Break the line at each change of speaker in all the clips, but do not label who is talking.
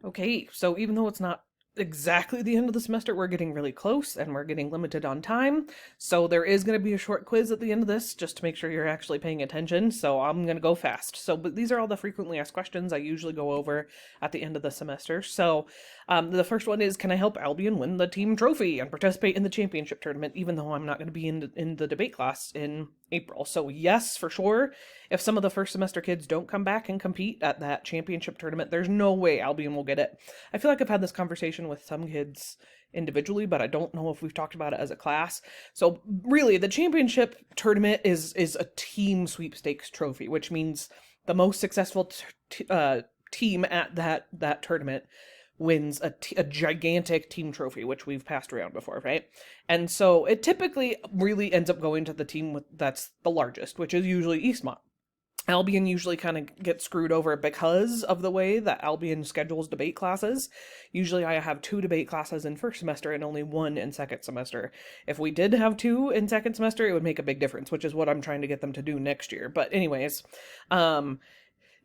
Okay, so even though it's not exactly the end of the semester, we're getting really close and we're getting limited on time. So there is going to be a short quiz at the end of this just to make sure you're actually paying attention. So I'm going to go fast. But these are all the frequently asked questions I usually go over at the end of the semester. So the first one is, can I help Albion win the team trophy and participate in the championship tournament, even though I'm not going to be in the debate class in April? So yes, for sure. If some of the first semester kids don't come back and compete at that championship tournament, there's no way Albion will get it. I feel like I've had this conversation with some kids individually, but I don't know if we've talked about it as a class. So really, the championship tournament is a team sweepstakes trophy, which means the most successful team at that tournament wins a gigantic team trophy, which we've passed around before, right? And so it typically really ends up going to the team that's the largest, which is usually Eastmont. Albion usually kind of gets screwed over because of the way that Albion schedules debate classes. Usually I have 2 debate classes in first semester and only 1 in second semester. If we did have 2 in second semester, it would make a big difference, which is what I'm trying to get them to do next year. But anyways,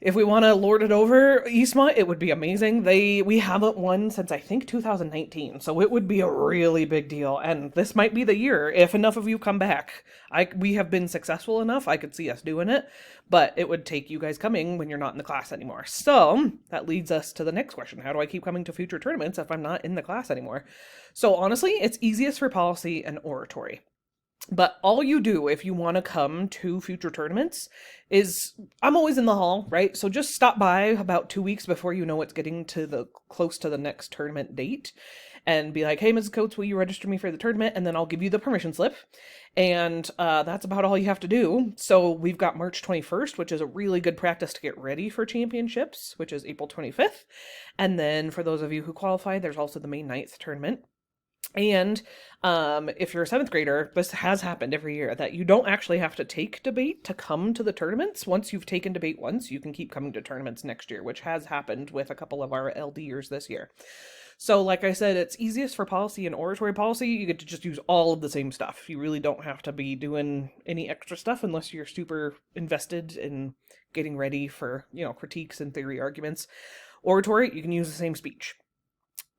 if we want to lord it over Eastmont, it would be amazing. We haven't won since I think 2019, so it would be a really big deal. And this might be the year if enough of you come back. We have been successful enough. I could see us doing it, but it would take you guys coming when you're not in the class anymore. So that leads us to the next question: how do I keep coming to future tournaments if I'm not in the class anymore? So honestly, it's easiest for policy and oratory. But all you do if you want to come to future tournaments is, I'm always in the hall, right? So just stop by about 2 weeks before you know it's getting to the close to the next tournament date and be like, hey, Mrs. Coates, will you register me for the tournament? And then I'll give you the permission slip. And that's about all you have to do. So we've got March 21st, which is a really good practice to get ready for championships, which is April 25th. And then for those of you who qualify, there's also the May 9th tournament. And if you're a 7th grader, this has happened every year, that you don't actually have to take debate to come to the tournaments. Once you've taken debate once, you can keep coming to tournaments next year, which has happened with a couple of our LDers this year. So like I said, it's easiest for policy and oratory. Policy, you get to just use all of the same stuff. You really don't have to be doing any extra stuff unless you're super invested in getting ready for, critiques and theory arguments. Oratory, you can use the same speech.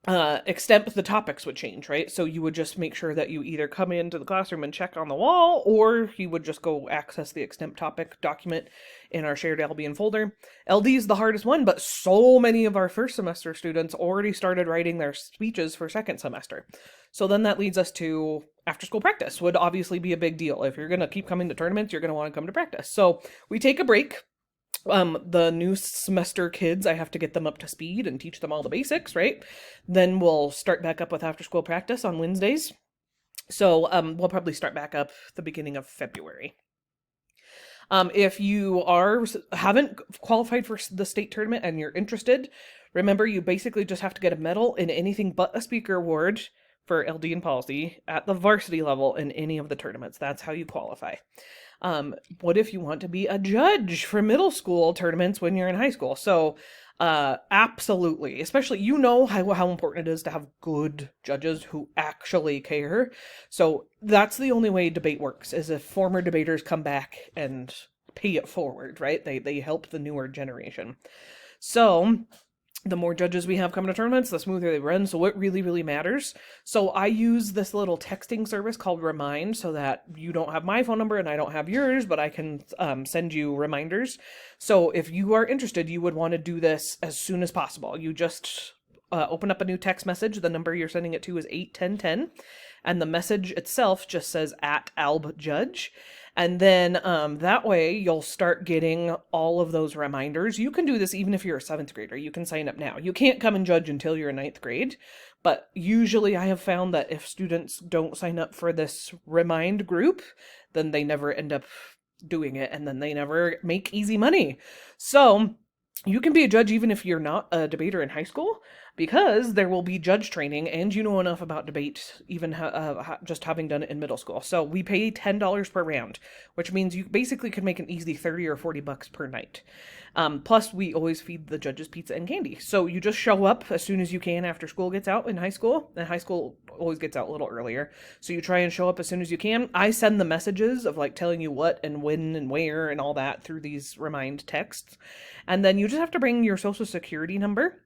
Extent the topics would change, right? So you would just make sure that you either come into the classroom and check on the wall, or you would just go access the extent topic document in our shared Albion folder. LD is the hardest one, but so many of our first semester students already started writing their speeches for second semester. So then that leads us to after school practice would obviously be a big deal. If you're going to keep coming to tournaments, you're going to want to come to practice. So we take a break. The new semester kids, I have to get them up to speed and teach them all the basics, right? Then we'll start back up with after school practice on Wednesdays. So we'll probably start back up the beginning of February. If you haven't qualified for the state tournament and you're interested, remember you basically just have to get a medal in anything but a speaker award for LD and policy at the varsity level in any of the tournaments. That's how you qualify. What if you want to be a judge for middle school tournaments when you're in high school? So, absolutely, especially, how important it is to have good judges who actually care. So that's the only way debate works, is if former debaters come back and pay it forward, right? They help the newer generation. So the more judges we have coming to tournaments, the smoother they run. So it really, really matters. So I use this little texting service called Remind, so that you don't have my phone number and I don't have yours, but I can send you reminders. So if you are interested, you would want to do this as soon as possible. You just open up a new text message. The number you're sending it to is 81010. And the message itself just says @AlbJudge. And then that way you'll start getting all of those reminders. You can do this even if you're a 7th grader. You can sign up now. You can't come and judge until you're in 9th grade. But usually I have found that if students don't sign up for this Remind group, then they never end up doing it, and then they never make easy money. So you can be a judge even if you're not a debater in high school, because there will be judge training and you know enough about debate, even just having done it in middle school. So we pay $10 per round, which means you basically could make an easy 30 or 40 bucks per night. Plus, we always feed the judges pizza and candy. So you just show up as soon as you can after school gets out in high school, and high school always gets out a little earlier. So you try and show up as soon as you can. I send the messages of telling you what and when and where and all that through these Remind texts. And then you just have to bring your social security number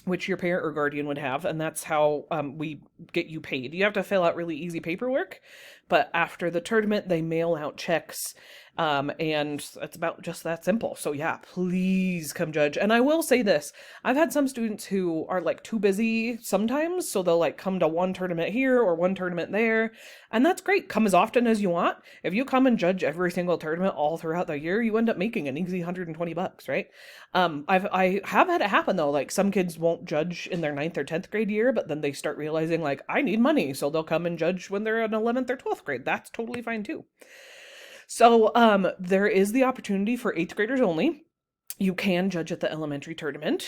which your parent or guardian would have, and that's how we get you paid. You have to fill out really easy paperwork, but after the tournament, they mail out checks, and it's about just that simple. So yeah, please come judge. And I will say this, I've had some students who are like too busy sometimes, so they'll like come to one tournament here or one tournament there, and that's great. Come as often as you want. If you come and judge every single tournament all throughout the year, you end up making an easy $120, right? I have had it happen though, like some kids won't judge in their 9th or 10th grade year, but then they start realizing like, I need money, so they'll come and judge when they're in 11th or 12th grade. That's totally fine too. So there is the opportunity for 8th graders only. You can judge at the elementary tournament.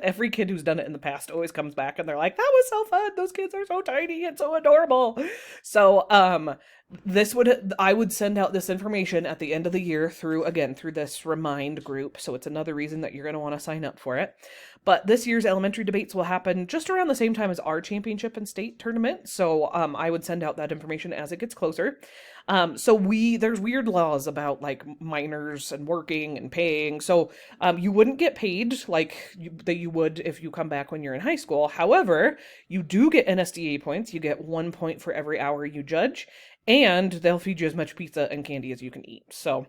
Every kid who's done it in the past always comes back and they're like, that was so fun. Those kids are so tiny and so adorable. So I would send out this information at the end of the year through this Remind group. So it's another reason that you're going to want to sign up for it. But this year's elementary debates will happen just around the same time as our championship and state tournament. So I would send out that information as it gets closer. There's weird laws about like minors and working and paying. So you wouldn't get paid like that you would if you come back when you're in high school. However, you do get NSDA points. You get 1 point for every hour you judge, and they'll feed you as much pizza and candy as you can eat. So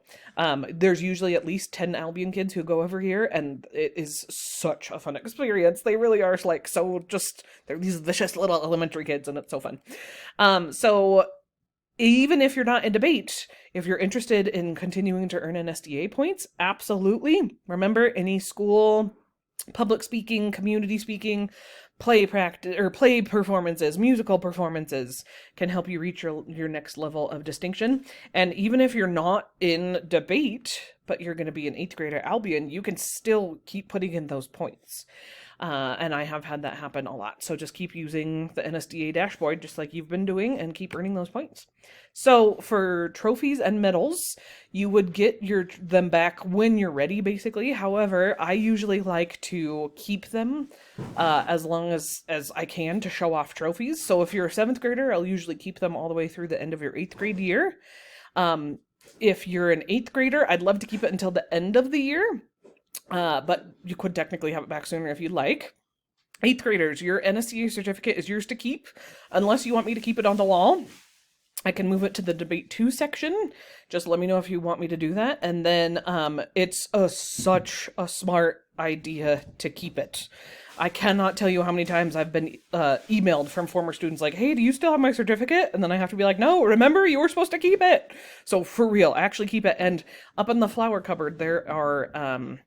there's usually at least 10 Albion kids who go every year, and it is such a fun experience. They really are like, they're these vicious little elementary kids, and it's so fun. So even if you're not in debate, if you're interested in continuing to earn NSDA points, absolutely. Remember, any school, public speaking, community speaking, play practice or play performances, musical performances can help you reach your next level of distinction. And even if you're not in debate, but you're going to be an 8th grader Albion, you can still keep putting in those points. And I have had that happen a lot. So just keep using the NSDA dashboard just like you've been doing and keep earning those points. So for trophies and medals, you would get them back when you're ready, basically. However, I usually like to keep them as long as I can to show off trophies. So if you're a 7th grader, I'll usually keep them all the way through the end of your 8th grade year. If you're an 8th grader, I'd love to keep it until the end of the year. But you could technically have it back sooner if you'd like. 8th graders, your NSDA certificate is yours to keep, unless you want me to keep it on the wall. I can move it to the debate 2 section. Just let me know if you want me to do that. And then it's such a smart idea to keep it. I cannot tell you how many times I've been emailed from former students like, hey, do you still have my certificate? And then I have to be like, no, remember, you were supposed to keep it. So for real, actually keep it. And up in the flower cupboard, there are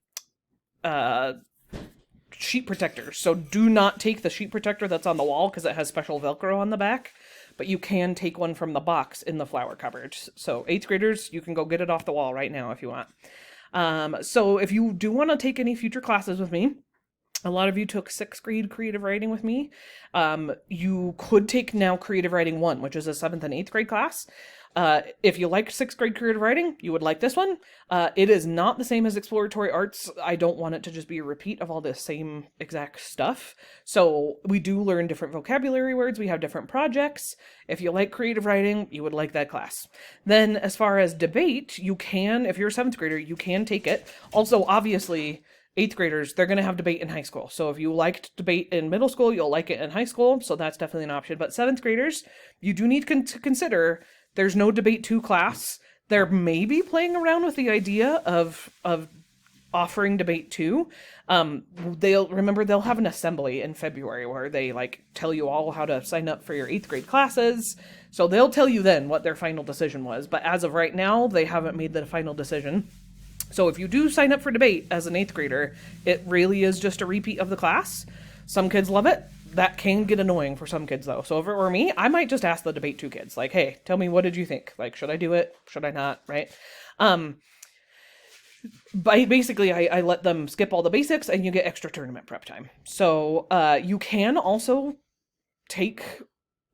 sheet protectors. So do not take the sheet protector that's on the wall because it has special Velcro on the back. But you can take one from the box in the flower cupboard. So 8th graders, you can go get it off the wall right now if you want. So if you do want to take any future classes with me, a lot of you took 6th grade creative writing with me. You could take now creative writing 1, which is a 7th and 8th grade class. If you liked 6th grade creative writing, you would like this one. It is not the same as exploratory arts. I don't want it to just be a repeat of all the same exact stuff. So we do learn different vocabulary words. We have different projects. If you like creative writing, you would like that class. Then as far as debate, you can, if you're a 7th grader, you can take it. Also, obviously, 8th graders, they're going to have debate in high school. So if you liked debate in middle school, you'll like it in high school. So that's definitely an option. But 7th graders, you do need to consider there's no debate 2 class. They're maybe playing around with the idea of offering debate 2. They'll have an assembly in February where they like tell you all how to sign up for your 8th grade classes. So they'll tell you then what their final decision was. But as of right now, they haven't made the final decision. So if you do sign up for debate as an 8th grader, it really is just a repeat of the class. Some kids love it. That can get annoying for some kids though. So if it were me, I might just ask the debate 2 kids, like, hey, tell me, what did you think? Like, should I do it? Should I not? Right? Basically, I let them skip all the basics and you get extra tournament prep time. So you can also take,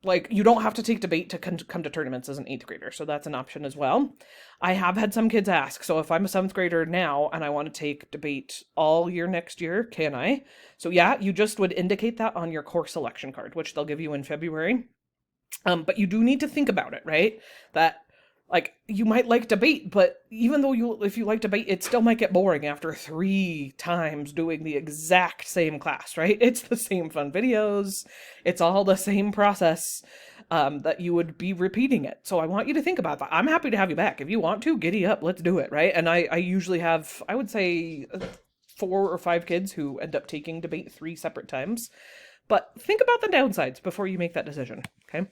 like, you don't have to take debate to come to tournaments as an 8th grader. So that's an option as well. I have had some kids ask, so if I'm a 7th grader now and I want to take debate all year next year, can I? So yeah, you just would indicate that on your course selection card, which they'll give you in February. But you do need to think about it, right? That Like, you might like debate, but even though if you like debate, it still might get boring after 3 times doing the exact same class, right? It's the same fun videos. It's all the same process, that you would be repeating it. So I want you to think about that. I'm happy to have you back. If you want to, giddy up, let's do it, right? And I usually have, I would say, 4 or 5 kids who end up taking debate 3 separate times. But think about the downsides before you make that decision, okay?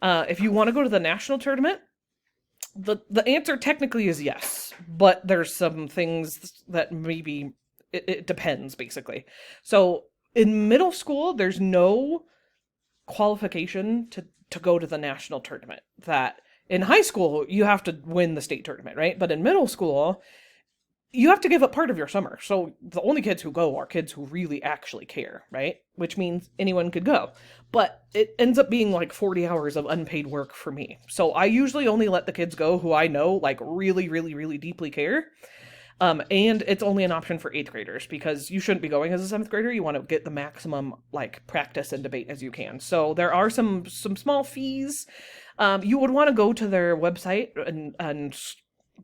If you want to go to the national tournament, the answer technically is yes, but there's some things that maybe it depends, basically. So in middle school, there's no qualification to go to the national tournament. That in high school you have to win the state tournament, right? But in middle school, you have to give up part of your summer. So the only kids who go are kids who really actually care, right? Which means anyone could go. But it ends up being like 40 hours of unpaid work for me. So I usually only let the kids go who I know like really, really, really deeply care. And it's only an option for 8th graders because you shouldn't be going as a 7th grader. You want to get the maximum like practice and debate as you can. So there are some small fees. You would want to go to their website and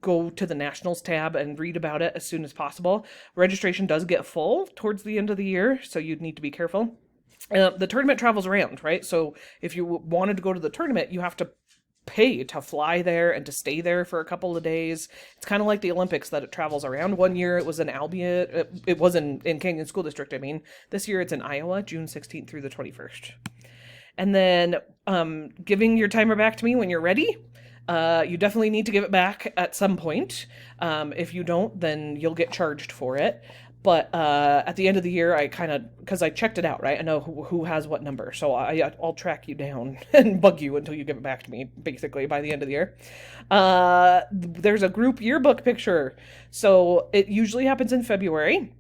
go to the Nationals tab and read about it as soon as possible. Registration does get full towards the end of the year, so you'd need to be careful. The tournament travels around, right? So if you wanted to go to the tournament, you have to pay to fly there and to stay there for a couple of days. It's kind of like the Olympics that it travels around. One year it was in Albion. It was in Canyon School District, I mean. This year it's in Iowa, June 16th through the 21st. And then giving your timer back to me when you're ready. You definitely need to give it back at some point. If you don't, then you'll get charged for it. But at the end of the year, I kind of, because I checked it out, right? I know who has what number. So I'll track you down and bug you until you give it back to me, basically, by the end of the year. There's a group yearbook picture. So it usually happens in February.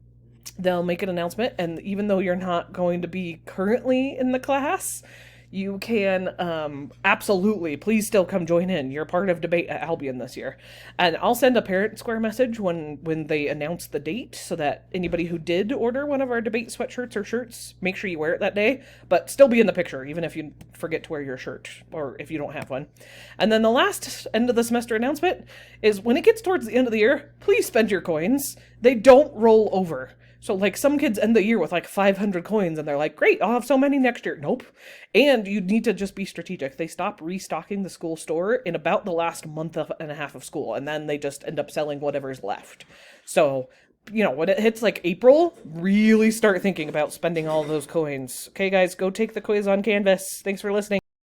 They'll make an announcement. And even though you're not going to be currently in the class, you can absolutely, please still come join in. You're part of debate at Albion this year. And I'll send a parent square message when they announce the date so that anybody who did order one of our debate sweatshirts or shirts, make sure you wear it that day, but still be in the picture, even if you forget to wear your shirt or if you don't have one. And then the last end of the semester announcement is when it gets towards the end of the year, please spend your coins. They don't roll over. So, like, some kids end the year with, like, 500 coins, and they're like, great, I'll have so many next year. Nope. And you need to just be strategic. They stop restocking the school store in about the last month and a half of school, and then they just end up selling whatever's left. So, you know, when it hits, like, April, really start thinking about spending all those coins. Okay, guys, go take the quiz on Canvas. Thanks for listening.